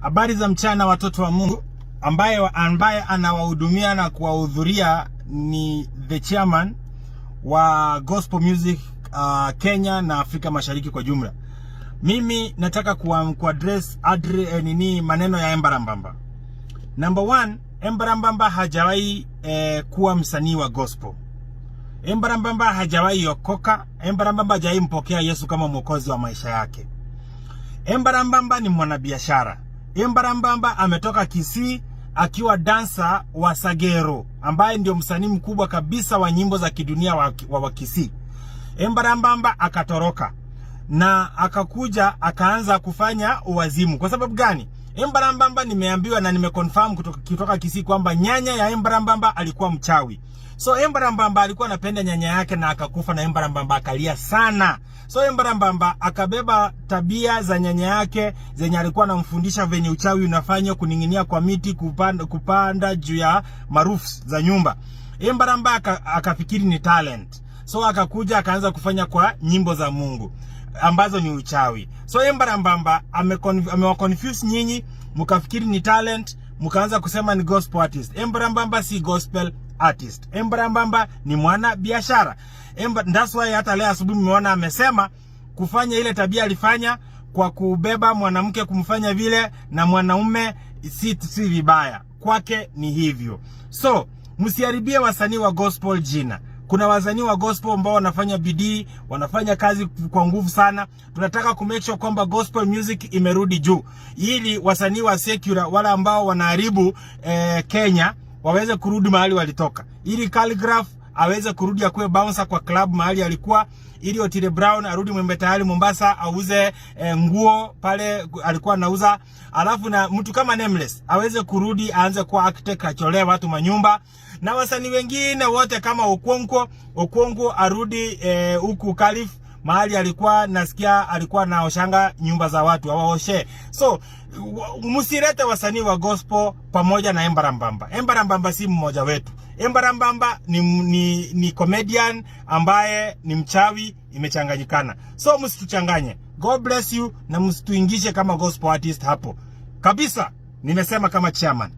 Habari za mchana watoto wa Mungu. Ambaye anawahudumia na kuwahudhuria ni the chairman wa Gospel Music Kenya na Afrika Mashariki kwa jumla. Mimi nataka kuaddress maneno ya Embarambamba. Number one, Embarambamba hajawahi kuwa msanii wa gospel. Embarambamba hajawahi okoka. Embarambamba hajawahi mpokea Yesu kama mwokozi wa maisha yake. Embarambamba ni mwanabiashara. Embarambamba ametoka Kisii akiwa dancer wa Sagero, ambaye ndio msanii mkubwa kabisa wa nyimbo za kidunia wa Kisii. Embarambamba akatoroka na akakuja akaanza kufanya uwazimu. Kwa sababu gani? Embarambamba nimeambiwa na nimeconfirm kutoka Kisii kwamba nyanya ya Embarambamba alikuwa mchawi. So Embarambamba alikuwa anapenda nyanya yake na akakufa, na Embarambamba akalia sana. So Embarambamba akabeba tabia za nyanya yake zenye alikuwa anamfundisha venye uchawi unafanywa, kuninginia kwa miti, kupanda juu ya maroofs za nyumba. Embarambamba akafikiri ni talent. So akakuja akaanza kufanya kwa nyimbo za Mungu ambazo ni uchawi. So Embarambamba amewaconfuse nyinyi, mkafikiri ni talent, mkaanza kusema ni gospel artist. Embarambamba si gospel artist. Embarambamba ni mwana biashara. That's why hata leo asubuhi mmeona amesema kufanya ile tabia alifanya kwa kubeba mwanamke kumfanya vile na mwanaume si vibaya. Kwake ni hivyo. So, msiharibie wasanii wa gospel jina. Kuna wasanii wa gospel ambao wanafanya bidii, wanafanya kazi kwa nguvu sana. Tunataka kumake sure kwamba gospel music imerudi juu, ili wasanii wa secular wala ambao wanaharibu Kenya waweze kurudi mahali walitoka. Ili Calligraph aweze kurudi akuwe bouncer kwa club mahali alikuwa, ili Otile Brown arudi Mwembe Tayari Mombasa auze nguo pale alikuwa anauza. Alafu na mtu kama Nameless aweze kurudi aanze kuwa architect, acholee watu manyumba. Na wasanii wengine wote kama Okwongo arudi huku Calif mahali alikuwa nasikia alikuwa naoshanga nyumba za watu awaoshe. So msirete wasanii wa gospel pamoja na Embarambamba. Embarambamba si mmoja wetu. Embarambamba ni comedian ambaye ni mchawi, imechanganyikana. So msituchanganye. God bless you, na msituingishe kama gospel artist hapo. Kabisa, nimesema kama chairman.